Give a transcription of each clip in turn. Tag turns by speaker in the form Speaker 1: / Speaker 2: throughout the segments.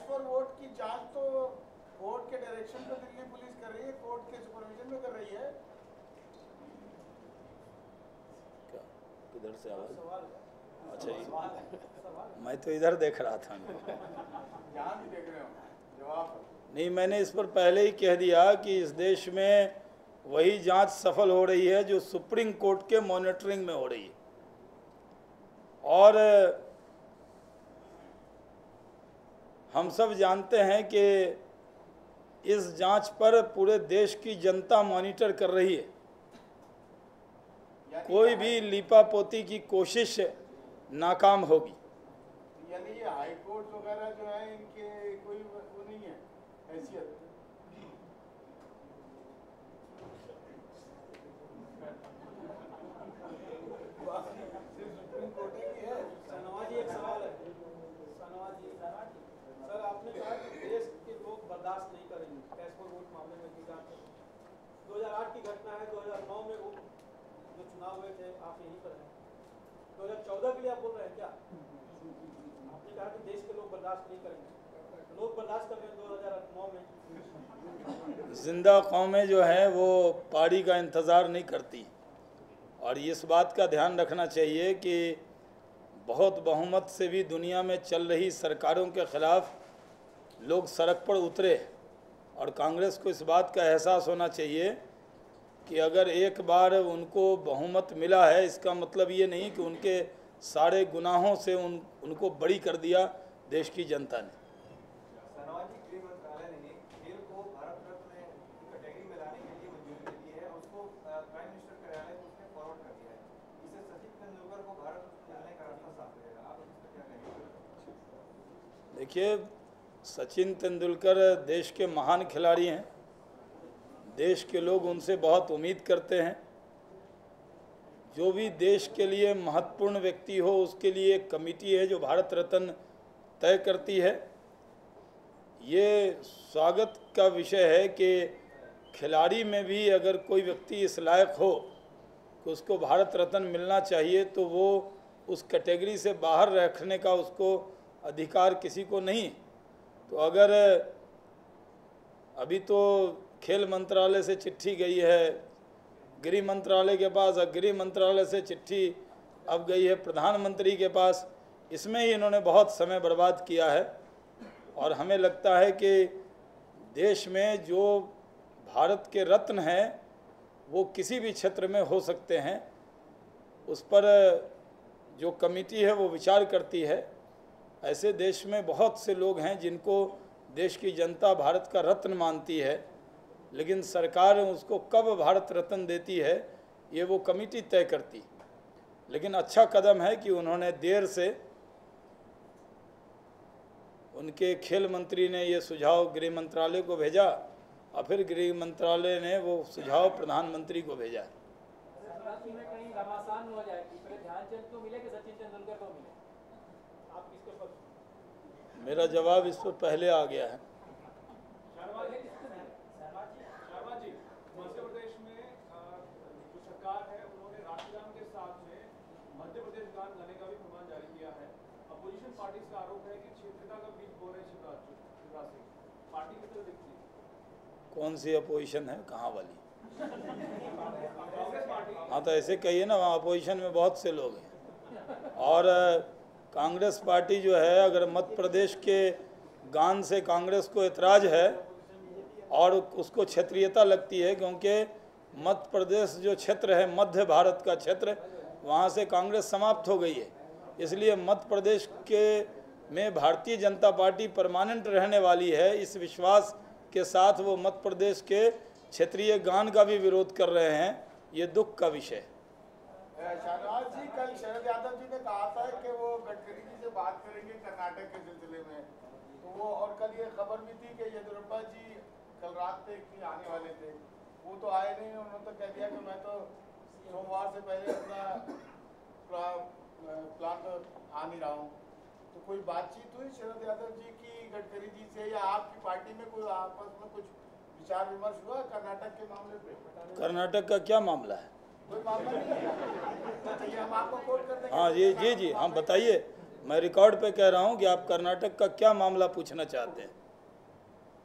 Speaker 1: For vote की जांच तो कोर्ट के डायरेक्शन पे दिल्ली पुलिस कर रही है, कोर्ट के सुपरविजन में कर रही है।
Speaker 2: क्या किधर से आवाज?
Speaker 1: सवाल
Speaker 2: अच्छा मैं तो इधर देख रहा था।
Speaker 1: यहाँ भी देख रहे हो, जवाब
Speaker 2: नहीं, मैंने इस पर पहले ही कह दिया कि इस देश में वही जांच सफल हो रही है जो सुप्रीम कोर्ट के मॉनिटरिंग में हो रही है। और हम सब जानते हैं कि इस जांच पर पूरे देश की जनता मॉनिटर कर रही है। कोई भी लीपापोती की कोशिश नाकाम होगी।
Speaker 1: यानी ये हाई कोर्ट वगैरह जो है इनके कोई वो नहीं है हैसियत। सुप्रीम कोर्ट की है।
Speaker 3: सनवा जी, एक सवाल है। सनवा जी, सर आपने कहा कि देश के लोग बर्दाश्त नहीं करेंगे कैश फॉर वोट मामले में की जांच। 2008 की घटना है, 2009 में वो जो चुनाव हुए थे आप यहीं पर हैं। 2014 के लिए आप बोल रहे हैं क्या? आपने कहा कि देश के लोग बर्दाश्त नहीं करेंगे, लोग बर्दाश्त कर रहे हैं 2009 में।
Speaker 2: जिंदा कौमें जो है वो पारी का इंतज़ार नहीं करती। और इस बात का ध्यान रखना चाहिए कि बहुत बहुमत से भी दुनिया में चल रही सरकारों के ख़िलाफ़ लोग सड़क पर उतरे। और कांग्रेस को इस बात का एहसास होना चाहिए कि अगर एक बार उनको बहुमत मिला है, इसका मतलब ये नहीं कि उनके सारे गुनाहों से उनको बरी कर दिया देश की जनता ने।
Speaker 4: सनवा जी, गृह मंत्रालय ने खेल को भारत रत्न कैटेगरी में लाने के लिए मंजूरी दे दी है और उसको प्राइम मिनिस्टर कार्यालय को उसने फॉरवर्ड कर दिया है। इससे सचिन तेंदुलकर को भारत रत्न मिलने का रास्ता साफ रहेगा। आप इस पर क्या कहेंगे?
Speaker 2: देखिए, सचिन तेंदुलकर देश के महान खिलाड़ी हैं। देश के लोग उनसे बहुत उम्मीद करते हैं। जो भी देश के लिए महत्वपूर्ण व्यक्ति हो उसके लिए एक कमेटी है जो भारत रत्न तय करती है। ये स्वागत का विषय है कि खिलाड़ी में भी अगर कोई व्यक्ति इस लायक हो कि उसको भारत रत्न मिलना चाहिए तो वो उस कैटेगरी से बाहर रखने का उसको अधिकार किसी को नहीं। तो अगर अभी तो खेल मंत्रालय से चिट्ठी गई है गृह मंत्रालय के पास, और गृह मंत्रालय से चिट्ठी अब गई है प्रधानमंत्री के पास, इसमें ही इन्होंने बहुत समय बर्बाद किया है। और हमें लगता है कि देश में जो भारत के रत्न हैं वो किसी भी क्षेत्र में हो सकते हैं। उस पर जो कमेटी है वो विचार करती है। ऐसे देश में बहुत से लोग हैं जिनको देश की जनता भारत का रत्न मानती है, लेकिन सरकार उसको कब भारत रत्न देती है ये वो कमेटी तय करती। लेकिन अच्छा कदम है कि उन्होंने देर से, उनके खेल मंत्री ने ये सुझाव गृह मंत्रालय को भेजा और फिर गृह मंत्रालय ने वो सुझाव प्रधानमंत्री को भेजा।
Speaker 3: कहीं घमासान हो जाए कि ध्यानचंद को मिले कि सचिन तेंदुलकर को मिले, आप किसको पसंद?
Speaker 2: मेरा जवाब इस पर पहले आ गया है।
Speaker 5: शर्मा जी, मध्य प्रदेश में जो सरकार है उन्होंने राष्ट्रगान के साथ में मध्य प्रदेश गान गाने का भी फरमान जारी किया है। अपोजिशन पार्टी का आरोप है कि क्षेत्रता का बीज बो रहे शिवराज सिंह। पार्टी किस तरह दिखती है?
Speaker 2: कौन सी अपोजिशन है, कहाँ वाली?
Speaker 5: कांग्रेस पार्टी।
Speaker 2: हाँ तो ऐसे कहिए ना, वहाँ अपोजिशन में बहुत से लोग हैं। और कांग्रेस पार्टी जो है, अगर मध्य प्रदेश के गान से कांग्रेस को एतराज़ है और उसको क्षेत्रीयता लगती है, क्योंकि मध्य प्रदेश जो क्षेत्र है मध्य भारत का क्षेत्र, वहाँ से कांग्रेस समाप्त हो गई है। इसलिए मध्य प्रदेश के में भारतीय जनता पार्टी परमानेंट रहने वाली है, इस विश्वास के साथ वो मध्य प्रदेश के क्षेत्रीय गान का भी विरोध कर रहे हैं। ये दुख का विषय है।
Speaker 1: शाहनवाज जी, कल शरद यादव जी ने कहा था कि वो गडकरी जी से बात करेंगे कर्नाटक के सिलसिले में, तो वो, और कल ये खबर भी थी कि येदियुरप्पा जी कल रात तक आने वाले थे, वो तो आए नहीं। उन्होंने तो कह दिया कि मैं तो सोमवार से पहले अपना प्लान तो आ नहीं रहा हूँ। तो कोई बातचीत हुई शरद यादव जी की गडकरी जी से, या आपकी पार्टी में कोई आपस में कुछ विचार विमर्श हुआ कर्नाटक के मामले पे?
Speaker 2: कर्नाटक का क्या मामला है?
Speaker 1: कोई मामला नहीं है, हम आपको कोट कर देंगे।
Speaker 2: हाँ जी, हम बताइए। मैं रिकॉर्ड पे कह रहा हूँ कि आप कर्नाटक का क्या मामला पूछना चाहते हैं।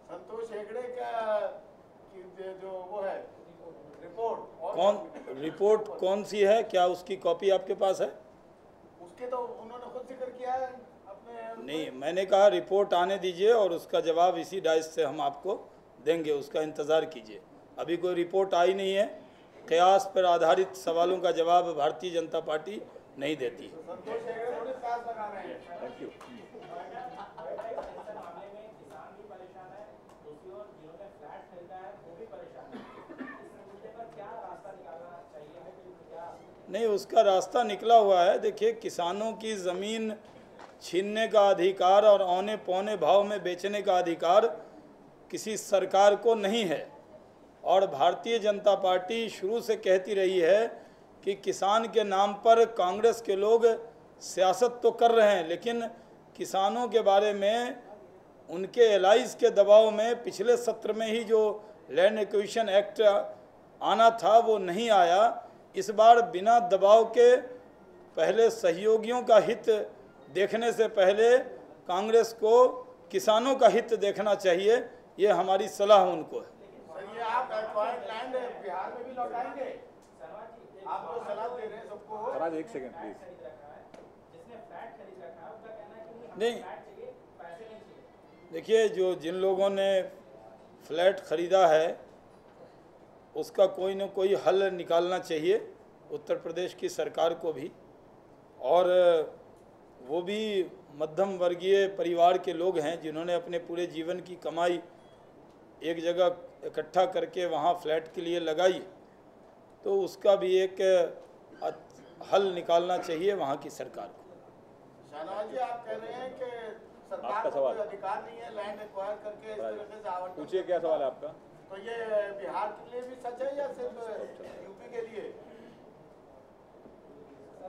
Speaker 1: संतोष हेगड़े का जो वो है रिपोर्ट और
Speaker 2: रिपोर्ट कौन सी है, क्या उसकी कॉपी आपके पास है?
Speaker 1: उसके तो उन्होंने खुद जिक्र किया है अपने।
Speaker 2: नहीं, मैंने कहा रिपोर्ट आने दीजिए और उसका जवाब इसी डाइस से हम आपको देंगे, उसका इंतज़ार कीजिए। अभी कोई रिपोर्ट आई नहीं है। कयास पर आधारित सवालों का जवाब भारतीय जनता पार्टी नहीं देती है।
Speaker 1: संतोष हेगड़े थोड़ी साथ लगा रहे हैं।
Speaker 6: Thank you.
Speaker 2: नहीं, उसका रास्ता निकला हुआ है। देखिए, किसानों की ज़मीन छीनने का अधिकार और औने पौने भाव में बेचने का अधिकार किसी सरकार को नहीं है। और भारतीय जनता पार्टी शुरू से कहती रही है कि किसान के नाम पर कांग्रेस के लोग सियासत तो कर रहे हैं, लेकिन किसानों के बारे में उनके एलाइज के दबाव में पिछले सत्र में ही जो लैंड एक्विजिशन एक्ट आना था वो नहीं आया। इस बार बिना दबाव के पहले सहयोगियों का हित देखने से पहले कांग्रेस को किसानों का हित देखना चाहिए, ये हमारी सलाह उनको है।
Speaker 1: ये आप एक्वायर्ड लैंड बिहार में भी लौटाएंगे? आप तो सलाह दे रहे हैं सबको।
Speaker 6: स्वराज एक सेकंड प्लीज।
Speaker 2: नहीं, देखिए, जिन लोगों ने फ्लैट ख़रीदा है उसका कोई न कोई हल निकालना चाहिए उत्तर प्रदेश की सरकार को भी। और वो भी मध्यम वर्गीय परिवार के लोग हैं जिन्होंने अपने पूरे जीवन की कमाई एक जगह इकट्ठा करके वहाँ फ्लैट के लिए लगाई, तो उसका भी एक हल निकालना चाहिए वहाँ की सरकार को।
Speaker 1: शाहनवाज जी, आप कह रहे हैं कि सरकार
Speaker 6: आपका
Speaker 1: को
Speaker 6: सवाल।
Speaker 1: कोई अधिकार नहीं है लैंड एक्वायर करके इस तरीके से आवंटन।
Speaker 6: पूछिए, क्या सवाल है आपका?
Speaker 1: तो ये बिहार के लिए भी सच है या सिर्फ यूपी के लिए?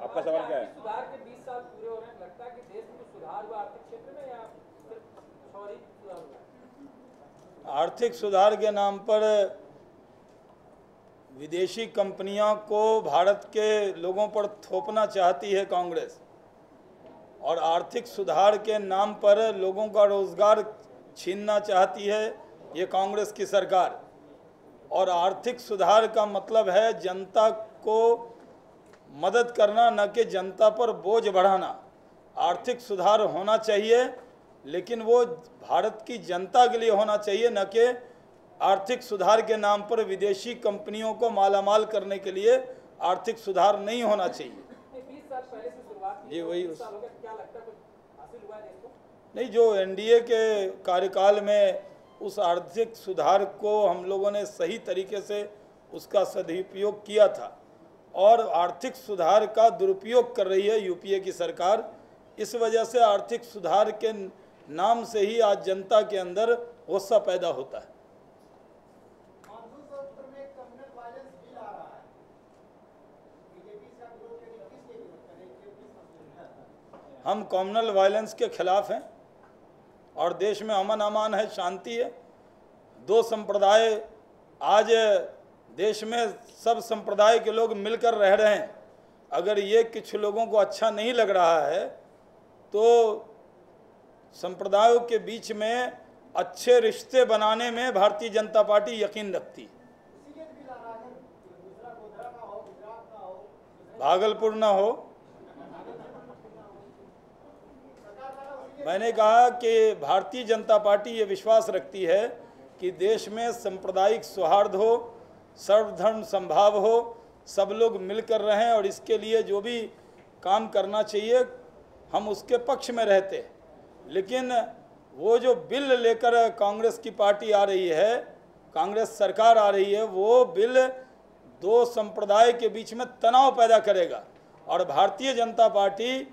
Speaker 6: आपका सवाल क्या है?
Speaker 3: सुधार के 20 साल पूरे हो रहे हैं, लगता है कि देश में सुधार हुआ आर्थिक क्षेत्र में या सिर्फ सॉरी सुधार हुआ?
Speaker 2: आर्थिक सुधार के नाम पर विदेशी कंपनियों को भारत के लोगों पर थोपना चाहती है कांग्रेस, और आर्थिक सुधार के नाम पर लोगों का रोजगार छीनना चाहती है ये कांग्रेस की सरकार। और आर्थिक सुधार का मतलब है जनता को मदद करना, न कि जनता पर बोझ बढ़ाना। आर्थिक सुधार होना चाहिए, लेकिन वो भारत की जनता के लिए होना चाहिए, न कि आर्थिक सुधार के नाम पर विदेशी कंपनियों को मालामाल करने के लिए आर्थिक सुधार नहीं होना चाहिए।
Speaker 3: 20 साल पहले से शुरुआत की,
Speaker 2: जी वही
Speaker 3: 20 साल हो गए, क्या लगता है कुछ हासिल हुआ है देश को?
Speaker 2: नहीं, जो एनडीए के कार्यकाल में उस आर्थिक सुधार को हम लोगों ने सही तरीके से उसका सदुपयोग किया था, और आर्थिक सुधार का दुरुपयोग कर रही है यूपीए की सरकार। इस वजह से आर्थिक सुधार के नाम से ही आज जनता के अंदर गुस्सा पैदा होता है।
Speaker 3: मानसून सत्र में कम्युनल वायलेंस बिल आ रहा है, बीजेपी से विरोध किस लिए करें?
Speaker 2: हम कम्युनल वायलेंस के खिलाफ हैं और देश में अमन अमान है, शांति है। दो संप्रदाय आज देश में सब संप्रदाय के लोग मिलकर रह रहे हैं। अगर ये कुछ लोगों को अच्छा नहीं लग रहा है तो संप्रदायों के बीच में अच्छे रिश्ते बनाने में भारतीय जनता पार्टी यकीन रखती है। भागलपुर ना हो। मैंने कहा कि भारतीय जनता पार्टी ये विश्वास रखती है कि देश में सांप्रदायिक सौहार्द हो, सर्वधर्म संभाव हो, सब लोग मिलकर रहें, और इसके लिए जो भी काम करना चाहिए हम उसके पक्ष में रहते हैं। लेकिन वो जो बिल लेकर कांग्रेस की पार्टी आ रही है, कांग्रेस सरकार आ रही है, वो बिल दो संप्रदाय के बीच में तनाव पैदा करेगा। और भारतीय जनता पार्टी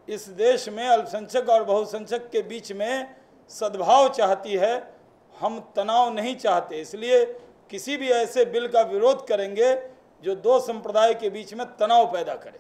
Speaker 2: इस देश में अल्पसंख्यक और बहुसंख्यक के बीच में सद्भाव चाहती है, हम तनाव नहीं चाहते। इसलिए किसी भी ऐसे बिल का विरोध करेंगे जो दो संप्रदाय के बीच में तनाव पैदा करे।